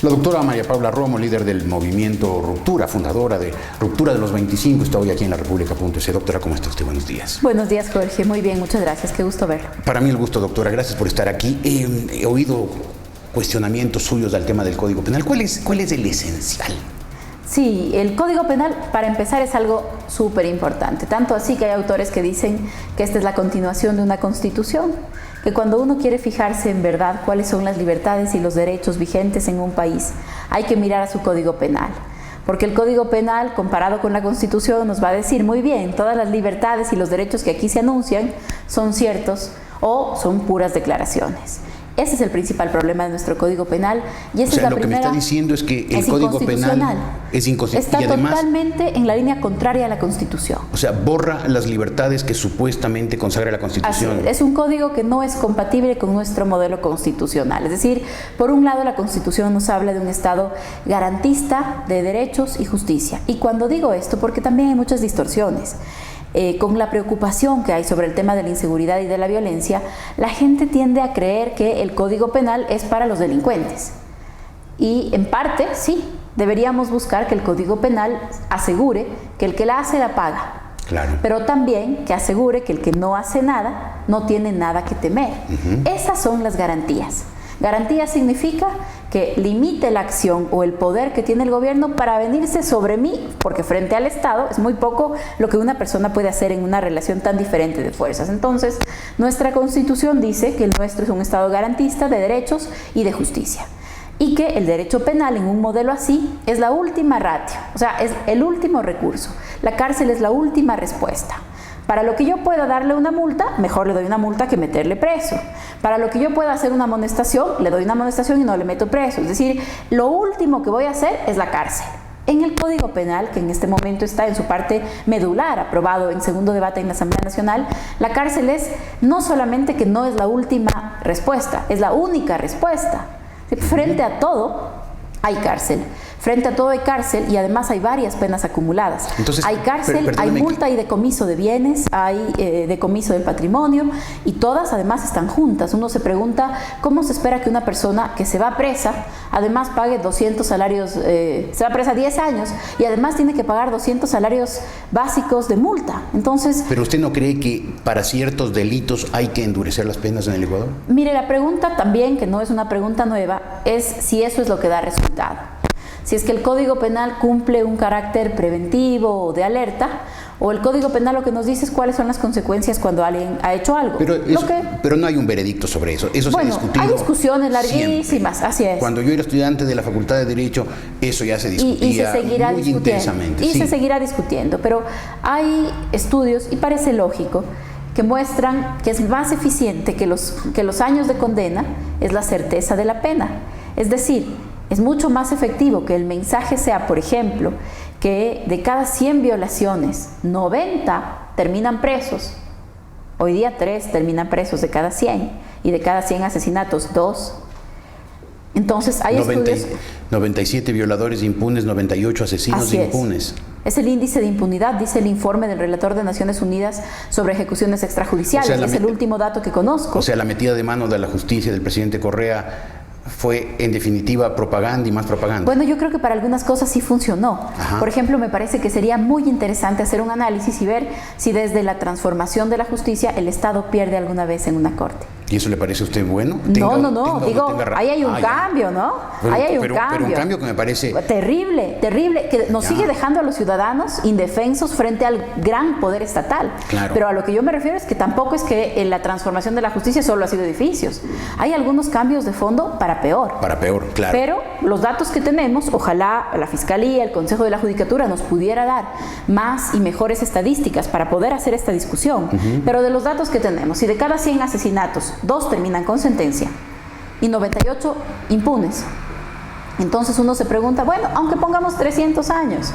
La doctora María Paula Romo, líder del movimiento Ruptura, fundadora de Ruptura de los 25, está hoy aquí en la República.es. Doctora, ¿cómo está usted? Buenos días. Buenos días, Jorge. Muy bien, muchas gracias. Qué gusto verlo. Para mí el gusto, doctora. Gracias por estar aquí. He oído cuestionamientos suyos al tema del Código Penal. ¿Cuál es el esencial? Sí, el Código Penal, para empezar, es algo súper importante. Tanto así que hay autores que dicen que esta es la continuación de una constitución, que cuando uno quiere fijarse en verdad cuáles son las libertades y los derechos vigentes en un país, hay que mirar a su Código Penal. Porque el Código Penal, comparado con la Constitución, nos va a decir muy bien, todas las libertades y los derechos que aquí se anuncian son ciertos o son puras declaraciones. Ese es el principal problema de nuestro Código Penal y esa es la lo primera. Que me está diciendo es que el Código Penal es inconstitucional. Está totalmente en la línea contraria a la Constitución. O sea, borra las libertades que supuestamente consagra la Constitución. Así es un código que no es compatible con nuestro modelo constitucional. Es decir, por un lado la Constitución nos habla de un Estado garantista de derechos y justicia. Y cuando digo esto, porque también hay muchas distorsiones. Con la preocupación que hay sobre el tema de la inseguridad y de la violencia, la gente tiende a creer que el Código Penal es para los delincuentes. Y en parte, sí, deberíamos buscar que el Código Penal asegure que el que la hace la paga. Claro. Pero también que asegure que el que no hace nada no tiene nada que temer. Esas son las garantías. Garantía significa que limite la acción o el poder que tiene el gobierno para venirse sobre mí, porque frente al Estado es muy poco lo que una persona puede hacer en una relación tan diferente de fuerzas. Entonces, nuestra Constitución dice que el nuestro es un Estado garantista de derechos y de justicia. Y que el derecho penal en un modelo así es la última ratio, o sea, es el último recurso. La cárcel es la última respuesta. Para lo que yo pueda darle una multa, mejor le doy una multa que meterle preso. Para lo que yo pueda hacer una amonestación, le doy una amonestación y no le meto preso. Es decir, lo último que voy a hacer es la cárcel. En el Código Penal, que en este momento está en su parte medular, aprobado en segundo debate en la Asamblea Nacional, la cárcel es no solamente que no es la última respuesta, es la única respuesta. Frente a todo, hay cárcel. Frente a todo hay cárcel y además hay varias penas acumuladas. Entonces, hay cárcel, hay multa y decomiso de bienes, hay decomiso del patrimonio y todas además están juntas. Uno se pregunta cómo se espera que una persona que se va presa además pague 200 salarios, se va presa 10 años y además tiene que pagar 200 salarios básicos de multa. Entonces, ¿pero usted no cree que para ciertos delitos hay que endurecer las penas en el Ecuador? Mire, la pregunta también, que no es una pregunta nueva, es si eso es lo que da resultado. Si es que el Código Penal cumple un carácter preventivo o de alerta, o el Código Penal lo que nos dice es cuáles son las consecuencias cuando alguien ha hecho algo. Pero no hay un veredicto sobre eso. Eso bueno, se ha discutido. Hay discusiones larguísimas, siempre. Así es. Cuando yo era estudiante de la Facultad de Derecho, eso ya se discutía y se seguirá muy intensamente. Y se seguirá discutiendo, pero hay estudios, y parece lógico, que muestran que es más eficiente que los años de condena es la certeza de la pena. Es decir, es mucho más efectivo que el mensaje sea, por ejemplo, que de cada 100 violaciones, 90 terminan presos. Hoy día 3 terminan presos de cada 100 y de cada 100 asesinatos 2. Entonces hay 97 violadores impunes, 98 asesinos impunes. Es el índice de impunidad, dice el informe del relator de Naciones Unidas sobre ejecuciones extrajudiciales. O sea, es el último dato que conozco. O sea, la metida de mano de la justicia del presidente Correa fue en definitiva propaganda y más propaganda. Bueno, yo creo que para algunas cosas sí funcionó. Ajá. Por ejemplo, me parece que sería muy interesante hacer un análisis y ver si desde la transformación de la justicia el Estado pierde alguna vez en una corte. ¿Y eso le parece a usted bueno? No, digo, ahí hay un cambio, ¿no? Ahí hay un cambio. Pero un cambio que me parece terrible, que nos sigue dejando a los ciudadanos indefensos frente al gran poder estatal. Claro. Pero a lo que yo me refiero es que tampoco es que la transformación de la justicia solo ha sido edificios. Hay algunos cambios de fondo para peor. Para peor, claro. Pero los datos que tenemos, ojalá la Fiscalía, el Consejo de la Judicatura nos pudiera dar más y mejores estadísticas para poder hacer esta discusión. Pero de los datos que tenemos, si de cada 100 asesinatos 2 terminan con sentencia y 98 impunes. Entonces uno se pregunta, bueno, aunque pongamos 300 años,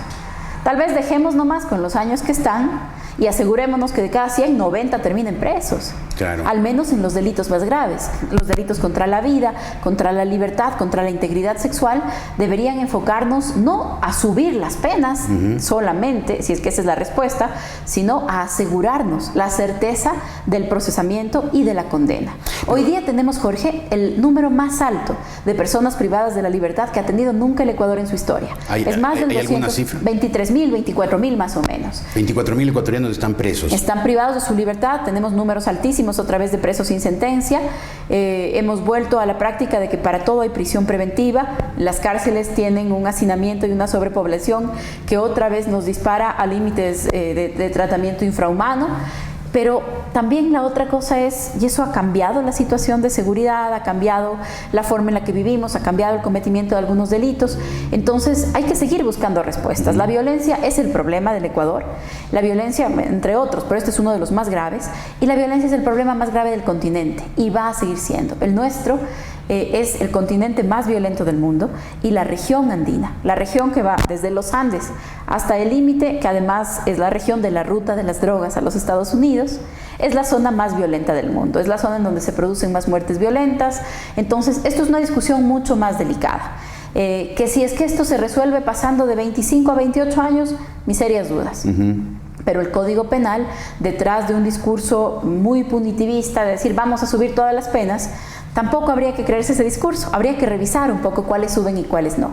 tal vez dejemos nomás con los años que están Y asegurémonos que de cada 100, 90 terminen presos. Claro. Al menos en los delitos más graves. Los delitos contra la vida, contra la libertad, contra la integridad sexual, deberían enfocarnos no a subir las penas solamente, si es que esa es la respuesta, sino a asegurarnos la certeza del procesamiento y de la condena. Hoy día tenemos, Jorge, el número más alto de personas privadas de la libertad que ha tenido nunca el Ecuador en su historia. Es más del 23.000, 24.000 más o menos. 24.000 ecuatorianos están presos. Están privados de su libertad, tenemos números altísimos otra vez de presos sin sentencia. Hemos vuelto a la práctica de que para todo hay prisión preventiva. Las cárceles tienen un hacinamiento y una sobrepoblación que otra vez nos dispara a límites de tratamiento infrahumano. Pero también la otra cosa es, y eso ha cambiado la situación de seguridad, ha cambiado la forma en la que vivimos, ha cambiado el cometimiento de algunos delitos. Entonces hay que seguir buscando respuestas. La violencia es el problema del Ecuador, la violencia entre otros, pero este es uno de los más graves, y la violencia es el problema más grave del continente y va a seguir siendo. El nuestro es el continente más violento del mundo, y la región andina, la región que va desde los Andes hasta el límite, que además es la región de la ruta de las drogas a los Estados Unidos, es la zona más violenta del mundo, es la zona en donde se producen más muertes violentas. Entonces esto es una discusión mucho más delicada, que si es que esto se resuelve pasando de 25 a 28 años, mis serias dudas. Pero el Código Penal, detrás de un discurso muy punitivista de decir vamos a subir todas las penas, tampoco habría que creerse ese discurso. Habría que revisar un poco cuáles suben y cuáles no.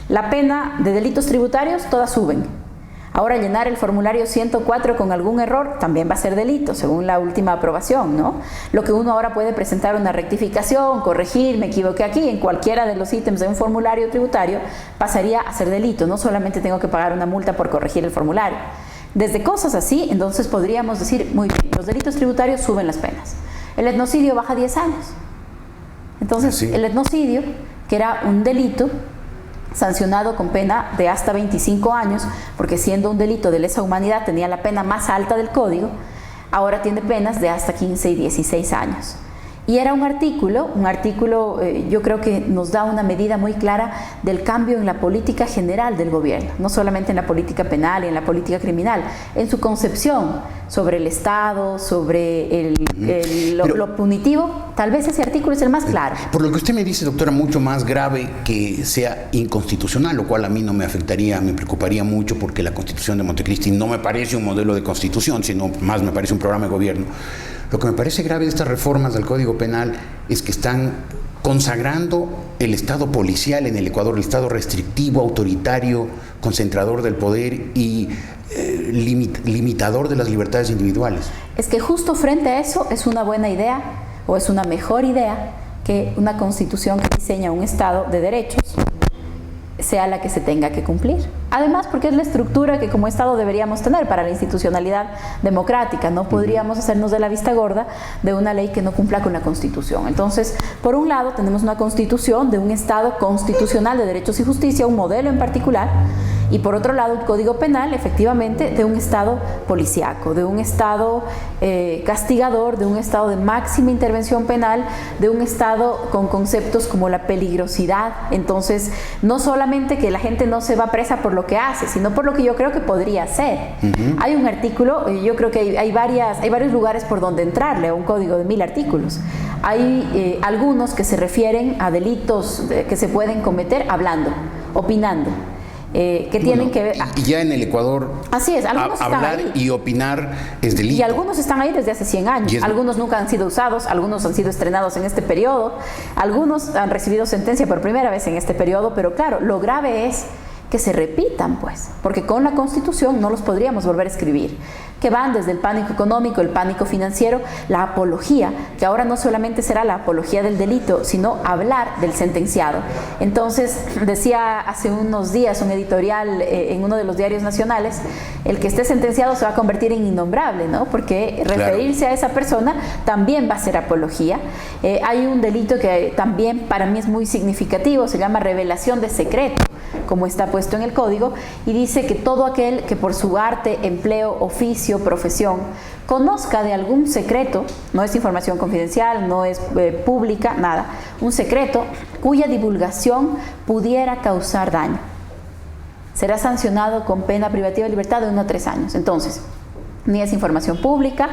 La pena de delitos tributarios, todas suben. Ahora, llenar el formulario 104 con algún error también va a ser delito, según la última aprobación, ¿no? Lo que uno ahora puede presentar una rectificación, corregir, me equivoqué aquí, en cualquiera de los ítems de un formulario tributario, pasaría a ser delito. No solamente tengo que pagar una multa por corregir el formulario. Desde cosas así, entonces podríamos decir, muy bien, los delitos tributarios suben las penas. El etnocidio baja 10 años. Entonces, sí, el etnocidio, que era un delito sancionado con pena de hasta 25 años, porque siendo un delito de lesa humanidad tenía la pena más alta del código, ahora tiene penas de hasta 15 y 16 años. Y era un artículo yo creo que nos da una medida muy clara del cambio en la política general del gobierno, no solamente en la política penal y en la política criminal, en su concepción sobre el Estado, sobre lo punitivo. Tal vez ese artículo es el más claro. Por lo que usted me dice, doctora, mucho más grave que sea inconstitucional, lo cual a mí no me afectaría, me preocuparía mucho, porque la Constitución de Montecristi no me parece un modelo de constitución, sino más me parece un programa de gobierno. Lo que me parece grave de estas reformas del Código Penal es que están consagrando el Estado policial en el Ecuador, el Estado restrictivo, autoritario, concentrador del poder y limitador de las libertades individuales. Es que justo frente a eso es una buena idea, o es una mejor idea, que una constitución que diseña un Estado de derechos sea la que se tenga que cumplir. Además, porque es la estructura que como Estado deberíamos tener para la institucionalidad democrática. No podríamos hacernos de la vista gorda de una ley que no cumpla con la Constitución. Entonces, por un lado, tenemos una Constitución de un Estado constitucional de derechos y justicia, un modelo en particular, y por otro lado, el Código Penal, efectivamente, de un Estado policíaco, de un Estado castigador, de un Estado de máxima intervención penal, de un Estado con conceptos como la peligrosidad. Entonces, no solamente que la gente no se va presa por lo que hace, sino por lo que yo creo que podría hacer. Hay un artículo, yo creo que hay varios lugares por donde entrarle a un código de 1000 artículos. Hay algunos que se refieren a delitos que se pueden cometer hablando, opinando. Que tienen que ver. Y ya en el Ecuador, así es, algunos hablar están ahí. Y opinar es delito. Y algunos están ahí desde hace 100 años. Algunos nunca han sido usados, algunos han sido estrenados en este periodo, algunos han recibido sentencia por primera vez en este periodo, pero claro, lo grave es que se repitan, pues, porque con la Constitución no los podríamos volver a escribir, que van desde el pánico económico, el pánico financiero, la apología, que ahora no solamente será la apología del delito, sino hablar del sentenciado. Entonces, decía hace unos días un editorial en uno de los diarios nacionales, el que esté sentenciado se va a convertir en innombrable, ¿no? Porque referirse a esa persona también va a ser apología. Hay un delito que también para mí es muy significativo, se llama revelación de secreto, como está puesto en el código, y dice que todo aquel que por su arte, empleo, oficio, profesión, conozca de algún secreto, no es información confidencial, no es pública, nada, un secreto cuya divulgación pudiera causar daño, será sancionado con pena privativa de libertad de 1 a 3 años. Entonces, Ni es información pública,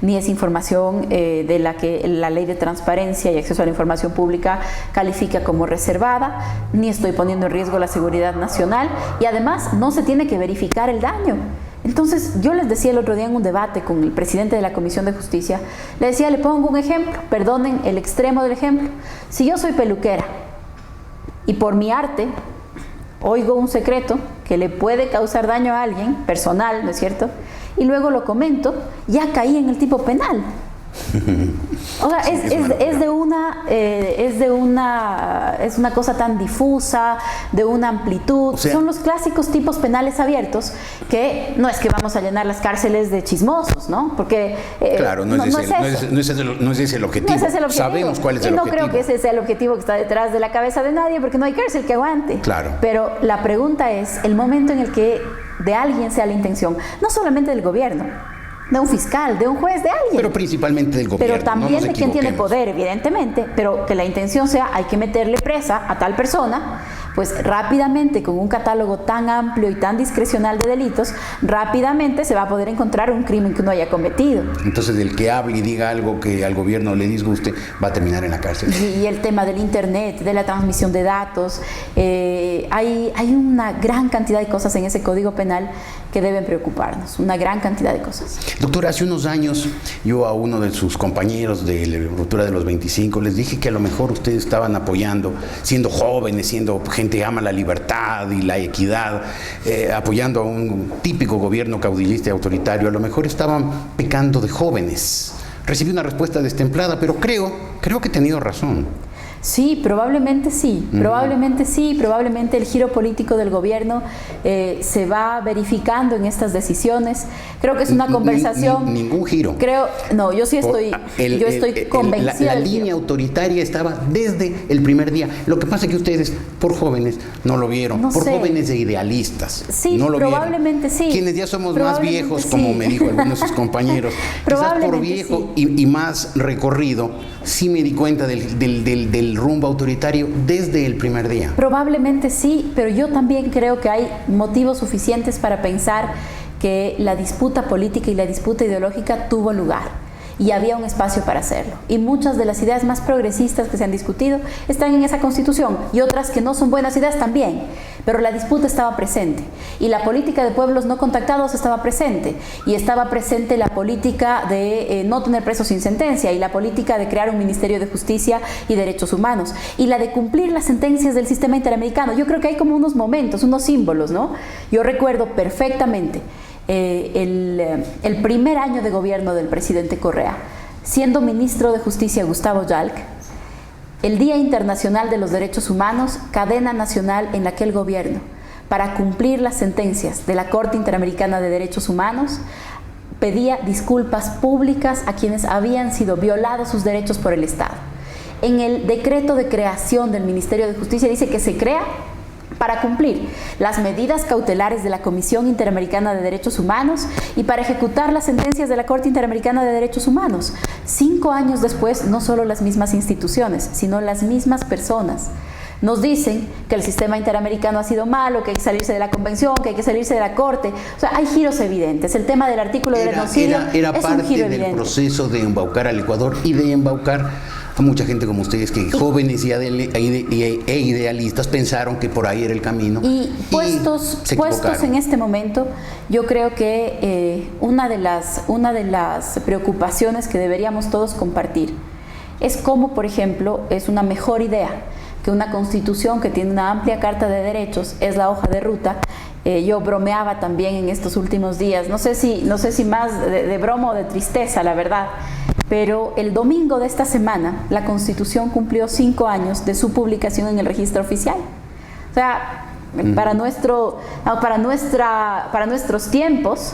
ni es información de la que la Ley de Transparencia y Acceso a la Información Pública califica como reservada, ni estoy poniendo en riesgo la seguridad nacional, y además no se tiene que verificar el daño. Entonces, yo les decía el otro día en un debate con el presidente de la Comisión de Justicia, le decía, le pongo un ejemplo, perdonen el extremo del ejemplo. Si yo soy peluquera y por mi arte oigo un secreto que le puede causar daño a alguien, personal, ¿no es cierto?, y luego lo comento, ya caí en el tipo penal. O sea, es una cosa tan difusa, de una amplitud. O sea, son los clásicos tipos penales abiertos que no es que vamos a llenar las cárceles de chismosos, ¿no? Porque claro, no es ese el objetivo. Sabemos cuál es el objetivo. No creo que ese sea el objetivo que está detrás de la cabeza de nadie, porque no hay cárcel que aguante. Claro. Pero la pregunta es el momento en el que de alguien sea la intención, no solamente del gobierno, de un fiscal, de un juez, de alguien. Pero principalmente del gobierno. Pero también de quien tiene poder, evidentemente, pero que la intención sea, hay que meterle presa a tal persona, pues rápidamente, con un catálogo tan amplio y tan discrecional de delitos, rápidamente se va a poder encontrar un crimen que uno haya cometido. Entonces, el que hable y diga algo que al gobierno le disguste, va a terminar en la cárcel. Y el tema del internet, de la transmisión de datos, hay una gran cantidad de cosas en ese Código Penal que deben preocuparnos, una gran cantidad de cosas. Doctora, hace unos años yo a uno de sus compañeros de la ruptura de los 25 les dije que a lo mejor ustedes estaban apoyando, siendo jóvenes, siendo gente que ama la libertad y la equidad, apoyando a un típico gobierno caudillista y autoritario, a lo mejor estaban pecando de jóvenes. Recibí una respuesta destemplada, pero creo que he tenido razón. Sí, probablemente sí, probablemente el giro político del gobierno se va verificando en estas decisiones. Creo que es una conversación. Ningún giro. Yo sí estoy, convencida. La línea autoritaria estaba desde el primer día. Lo que pasa es que ustedes, por jóvenes, no lo vieron, jóvenes e idealistas. Sí, no lo probablemente vieron. Sí. Quienes ya somos más viejos, como me dijo alguno de sus compañeros, quizás por viejo y más recorrido, sí me di cuenta del rumbo autoritario desde el primer día. Probablemente sí, pero yo también creo que hay motivos suficientes para pensar que la disputa política y la disputa ideológica tuvo lugar y había un espacio para hacerlo. Y muchas de las ideas más progresistas que se han discutido están en esa Constitución y otras que no son buenas ideas también, pero la disputa estaba presente y la política de pueblos no contactados estaba presente y estaba presente la política de no tener presos sin sentencia y la política de crear un Ministerio de Justicia y Derechos Humanos y la de cumplir las sentencias del sistema interamericano. Yo creo que hay como unos momentos, unos símbolos, ¿no? Yo recuerdo perfectamente el primer año de gobierno del presidente Correa, siendo ministro de Justicia Gustavo Yalc, el Día Internacional de los Derechos Humanos, cadena nacional en aquel gobierno, para cumplir las sentencias de la Corte Interamericana de Derechos Humanos, pedía disculpas públicas a quienes habían sido violados sus derechos por el Estado. En el decreto de creación del Ministerio de Justicia dice que se crea para cumplir las medidas cautelares de la Comisión Interamericana de Derechos Humanos y para ejecutar las sentencias de la Corte Interamericana de Derechos Humanos. 5 años después, no solo las mismas instituciones, sino las mismas personas nos dicen que el sistema interamericano ha sido malo, que hay que salirse de la convención, que hay que salirse de la Corte. O sea, hay giros evidentes. El tema del artículo del genocidio era es parte un giro del evidente. Proceso de embaucar al Ecuador y de embaucar a mucha gente como ustedes, que jóvenes e idealistas pensaron que por ahí era el camino. Y puestos en este momento, yo creo que una de las preocupaciones que deberíamos todos compartir es cómo, por ejemplo, es una mejor idea que una constitución que tiene una amplia carta de derechos es la hoja de ruta. Yo bromeaba también en estos últimos días, no sé si más de broma o de tristeza, la verdad, pero el domingo de esta semana la Constitución cumplió 5 años de su publicación en el registro oficial. O sea, para nuestros tiempos,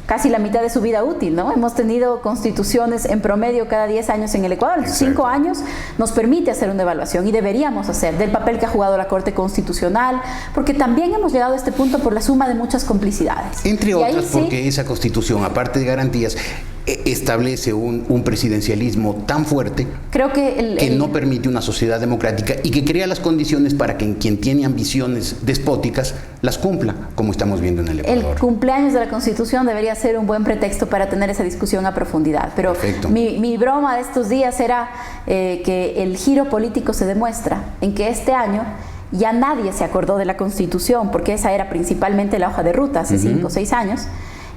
casi la mitad de su vida útil, ¿no? Hemos tenido constituciones en promedio cada 10 años en el Ecuador. Exacto. 5 años nos permite hacer una evaluación y deberíamos hacer del papel que ha jugado la Corte Constitucional, porque también hemos llegado a este punto por la suma de muchas complicidades. Entre otras, porque esa Constitución, aparte de garantías, establece un presidencialismo tan fuerte creo que no permite una sociedad democrática y que crea las condiciones para que quien tiene ambiciones despóticas las cumpla, como estamos viendo en el Ecuador. El cumpleaños de la Constitución debería ser un buen pretexto para tener esa discusión a profundidad, pero mi broma de estos días era que el giro político se demuestra en que este año ya nadie se acordó de la Constitución, porque esa era principalmente la hoja de ruta hace 5 o 6 años.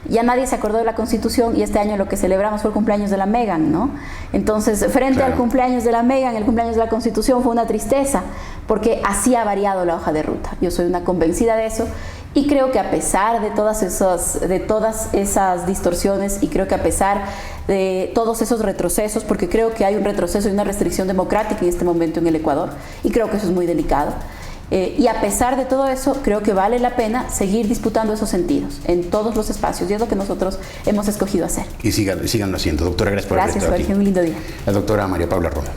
Ya nadie se acordó de la Constitución y este año lo que celebramos fue el cumpleaños de la Megan, ¿no? Entonces, frente al cumpleaños de la Megan, el cumpleaños de la Constitución fue una tristeza, porque así ha variado la hoja de ruta. Yo soy una convencida de eso y creo que a pesar de todas esas distorsiones y creo que a pesar de todos esos retrocesos, porque creo que hay un retroceso y una restricción democrática en este momento en el Ecuador y creo que eso es muy delicado. Y a pesar de todo eso, creo que vale la pena seguir disputando esos sentidos en todos los espacios, y es lo que nosotros hemos escogido hacer. Y síganlo haciendo. Doctora, gracias por haber estado aquí. Gracias, Jorge, un lindo día. La doctora María Paula Romo.